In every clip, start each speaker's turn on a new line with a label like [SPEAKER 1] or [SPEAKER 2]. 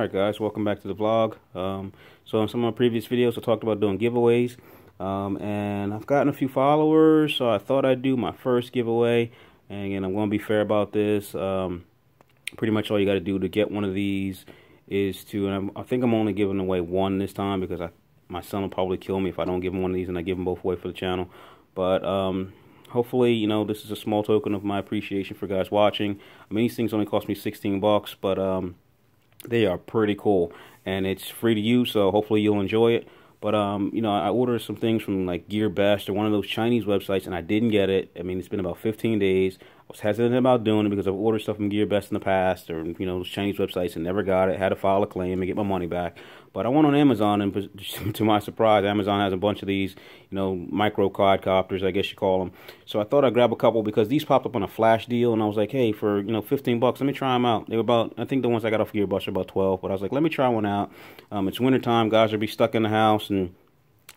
[SPEAKER 1] Alright guys, welcome back to the vlog. So in some of my previous videos I talked about doing giveaways, and I've gotten a few followers, so I thought I'd do my first giveaway. And again, I'm going to be fair about this. Pretty much all you got to do to get one of these is to, and I think I'm only giving away one this time because my son will probably kill me if I don't give him one of these and I give them both away for the channel. But hopefully, you know, this is a small token of my appreciation for guys watching. I mean, these things only cost me 16 bucks, but they are pretty cool, and it's free to use, so hopefully you'll enjoy it. But you know, I ordered some things from like GearBest or one of those Chinese websites, and I didn't get it. I mean, it's been about 15 days. I was hesitant about doing it because I've ordered stuff from GearBest in the past, or you know, those Chinese websites, and never got it. Had to file a claim and get my money back. But I went on Amazon, and to my surprise, Amazon has a bunch of these, you know, micro quadcopters, I guess you call them. So I thought I'd grab a couple because these popped up on a flash deal, and I was like, hey, for, you know, 15 bucks, let me try them out. They were about, I think the ones I got off GearBest are about 12, but I was like, let me try one out. It's wintertime, guys will be stuck in the house and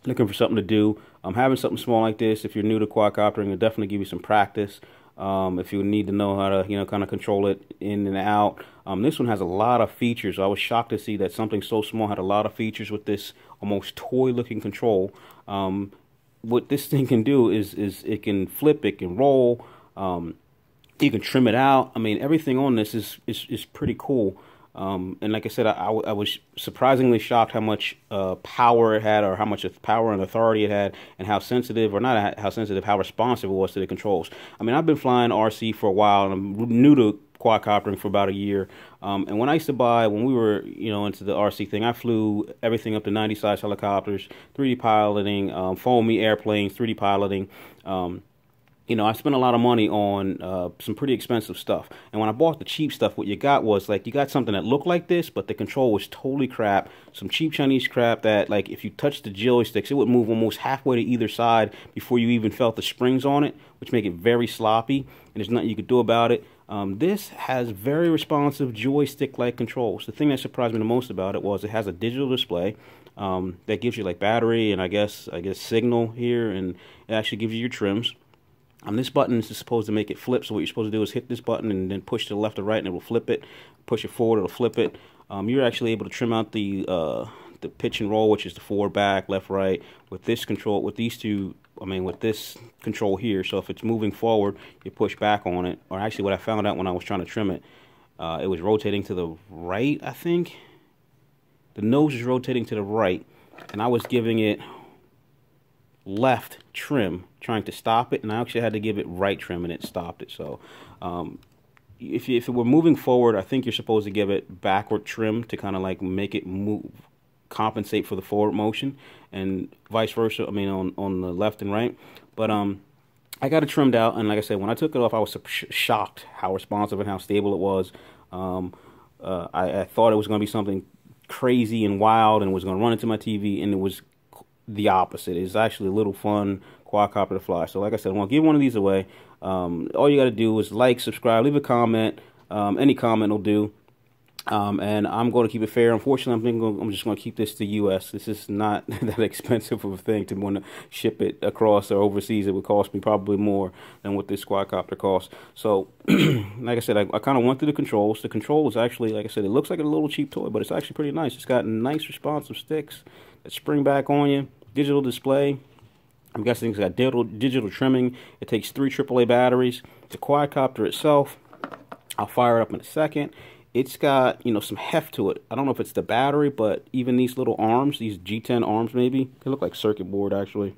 [SPEAKER 1] looking for something to do. Having something small like this, if you're new to quadcoptering, it'll definitely give you some practice. If you need to know how to, you know, kind of control it in and out. This one has a lot of features. I was shocked to see that something so small had a lot of features with this almost toy-looking control. What this thing can do is it can flip, it can roll, you can trim it out. I mean, everything on this is pretty cool. And like I said, I was surprisingly shocked how much power it had, or how much power and authority it had, and how sensitive, or not how sensitive, how responsive it was to the controls. I mean, I've been flying RC for a while, and I'm new to quadcoptering for about a year. And when I used to buy, when we were, you know, into the RC thing, I flew everything up to 90 size helicopters, 3D piloting, foamy airplanes, 3D piloting. You know, I spent a lot of money on some pretty expensive stuff. And when I bought the cheap stuff, what you got was, like, you got something that looked like this, but the control was totally crap. Some cheap Chinese crap that, like, if you touched the joysticks, it would move almost halfway to either side before you even felt the springs on it, which make it very sloppy, and there's nothing you could do about it. This has very responsive joystick-like controls. The thing that surprised me the most about it was it has a digital display that gives you, like, battery and I guess signal here, and it actually gives you your trims. This button is supposed to make it flip, so what you're supposed to do is hit this button and then push to the left or right, and it will flip it. Push it forward, it'll flip it. You're actually able to trim out the pitch and roll, which is the forward, back, left, right, with this control, with these two, I mean, with this control here. So if it's moving forward, you push back on it. Or actually, what I found out when I was trying to trim it, it was rotating to the right, I think. The nose is rotating to the right, and I was giving it left trim, trying to stop it, and I actually had to give it right trim, and it stopped it. So if it were moving forward, I think you're supposed to give it backward trim to kind of like make it move, compensate for the forward motion, and vice versa, I mean, on the left and right. But I got it trimmed out, and like I said, when I took it off, I was shocked how responsive and how stable it was. I thought it was going to be something crazy and wild and was going to run into my TV, and it was the opposite. It's actually a little fun quadcopter to fly. So like I said, I want to give one of these away. All you got to do is like, subscribe, leave a comment. Any comment will do. And I'm going to keep it fair. Unfortunately, I'm just going to keep this to U.S. This is not that expensive of a thing to want to ship it across or overseas. It would cost me probably more than what this quadcopter costs. So, like I said, I kind of went through the controls. The control is actually, like I said, it looks like a little cheap toy, but it's actually pretty nice. It's got nice responsive sticks that spring back on you. Digital display. I'm guessing it's got digital trimming. It takes 3 AAA batteries. The quadcopter itself, I'll fire it up in a second. It's got, you know, some heft to it. I don't know if it's the battery, but even these little arms, these G10 arms maybe, they look like circuit board actually.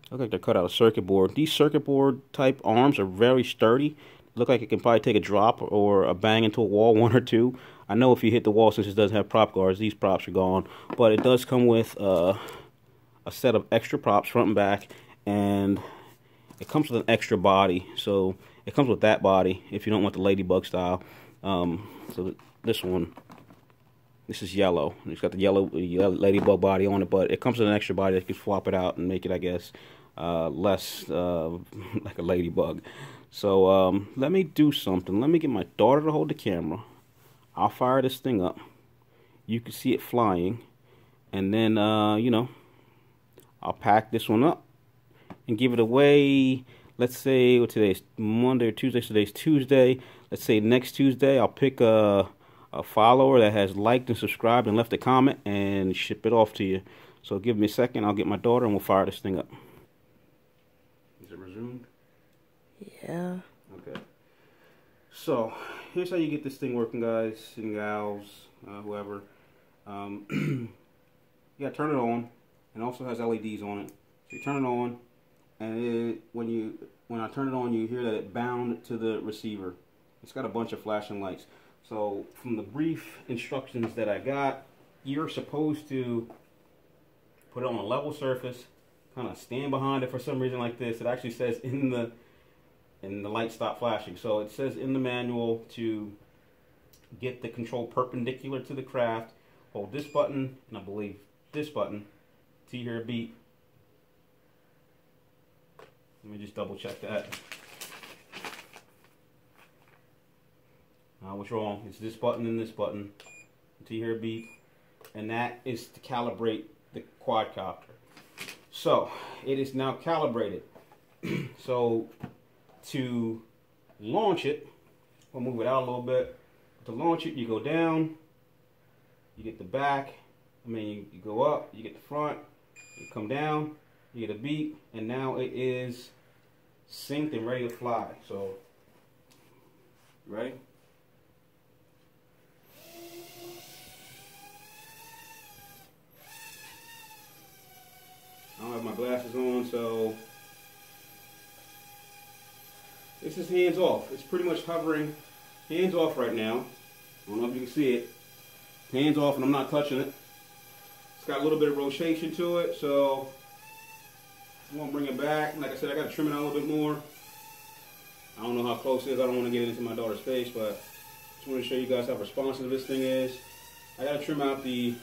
[SPEAKER 1] Look like they're cut out of circuit board. These circuit board type arms are very sturdy. Look like it can probably take a drop or a bang into a wall, one or two. I know if you hit the wall, since it doesn't have prop guards, these props are gone. But it does come with a set of extra props, front and back, and it comes with an extra body. So it comes with that body if you don't want the Ladybug style. So this one, this is yellow. It's got the yellow Ladybug body on it, but it comes with an extra body that you can swap it out and make it, I guess, less like a Ladybug. So let me do something. Let me get my daughter to hold the camera. I'll fire this thing up. You can see it flying. And then, you know, I'll pack this one up and give it away. Let's say, well, today's Monday or Tuesday. So today's Tuesday. Let's say next Tuesday I'll pick a a follower that has liked and subscribed and left a comment and ship it off to you. So give me a second, I'll get my daughter and we'll fire this thing up. Is it resumed?
[SPEAKER 2] Yeah.
[SPEAKER 1] Okay. So here's how you get this thing working, guys and gals, whoever. You gotta turn it on, and it also has LEDs on it. So you turn it on, and when I turn it on, you hear that it bound to the receiver. It's got a bunch of flashing lights. So from the brief instructions that I got, you're supposed to put it on a level surface, kind of stand behind it for some reason like this. It actually says in the light stop flashing. So it says in the manual to get the control perpendicular to the craft, hold this button, and I believe this button, till you hear a beep. Let me just double check that. What's wrong? It's this button and this button until you hear a beep, and that is to calibrate the quadcopter. So it is now calibrated. So to launch it, I'll move it out a little bit. To launch it, you go down, you get the back, you go up, you get the front, you come down, you get a beep, and now it is synced and ready to fly. So, ready? I don't have my glasses on, so this is hands off. It's pretty much hovering hands off right now. I don't know if you can see it. Hands off, and I'm not touching it. It's got a little bit of rotation to it, so I'm going to bring it back. Like I said, I got to trim it out a little bit more. I don't know how close it is. I don't want to get it into my daughter's face, but I just want to show you guys how responsive this thing is. I got to trim out the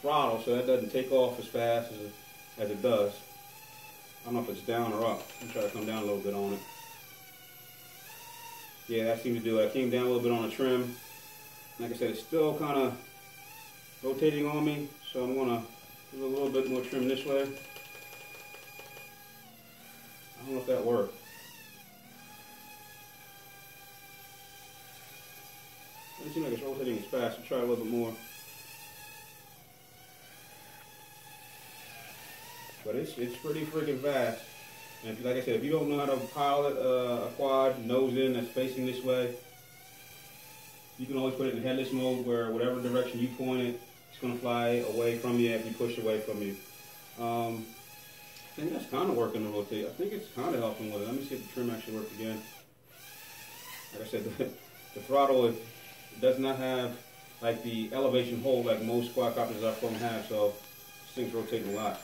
[SPEAKER 1] throttle so that doesn't take off as fast as it does. I don't know if it's down or up. I'm trying to come down a little bit on it. Yeah, that seemed to do it. I came down a little bit on the trim. Like I said, it's still kind of rotating on me, so I'm going to do a little bit more trim this way. I don't know if that worked. It doesn't seem like it's rotating as fast. I'll try a little bit more. But it's pretty freaking fast. And like I said, if you don't know how to pilot a quad nose in that's facing this way, you can always put it in headless mode where whatever direction you point it, it's going to fly away from you if you push away from you. I think that's kind of working to rotate. I think it's kind of helping with it. Let me see if the trim actually works again. Like I said, the throttle, it does not have like the elevation hold like most quadcopters I've flown have, so this thing's rotating a lot.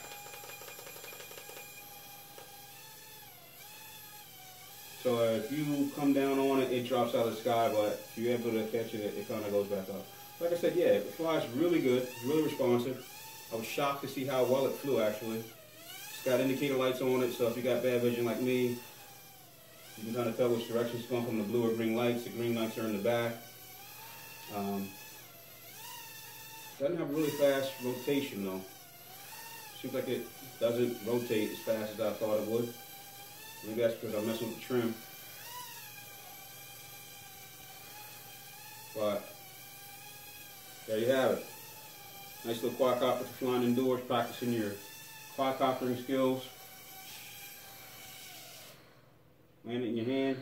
[SPEAKER 1] So if you come down on it, it drops out of the sky, but if you're able to catch it, it kind of goes back up. Like I said, yeah, it flies really good, really responsive. I was shocked to see how well it flew, actually. It's got indicator lights on it, so if you got bad vision like me, you can kind of tell which direction it's going from the blue or green lights. The green lights are in the back. Doesn't have really fast rotation, though. Seems like it doesn't rotate as fast as I thought it would. Maybe that's because I'm messing with the trim. But there you have it. Nice little quadcopter for flying indoors, practicing your quadcoptering skills. Land it in your hand.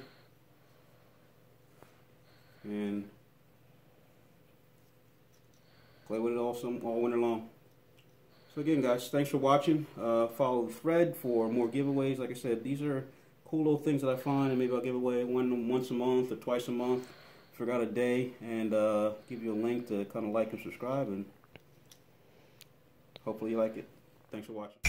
[SPEAKER 1] And play with it all winter long. So again, guys, thanks for watching. Follow the thread for more giveaways. Like I said, these are cool little things that I find, and maybe I'll give away one once a month or twice a month. Forgot a day, and give you a link to kind of like and subscribe, and hopefully you like it. Thanks for watching.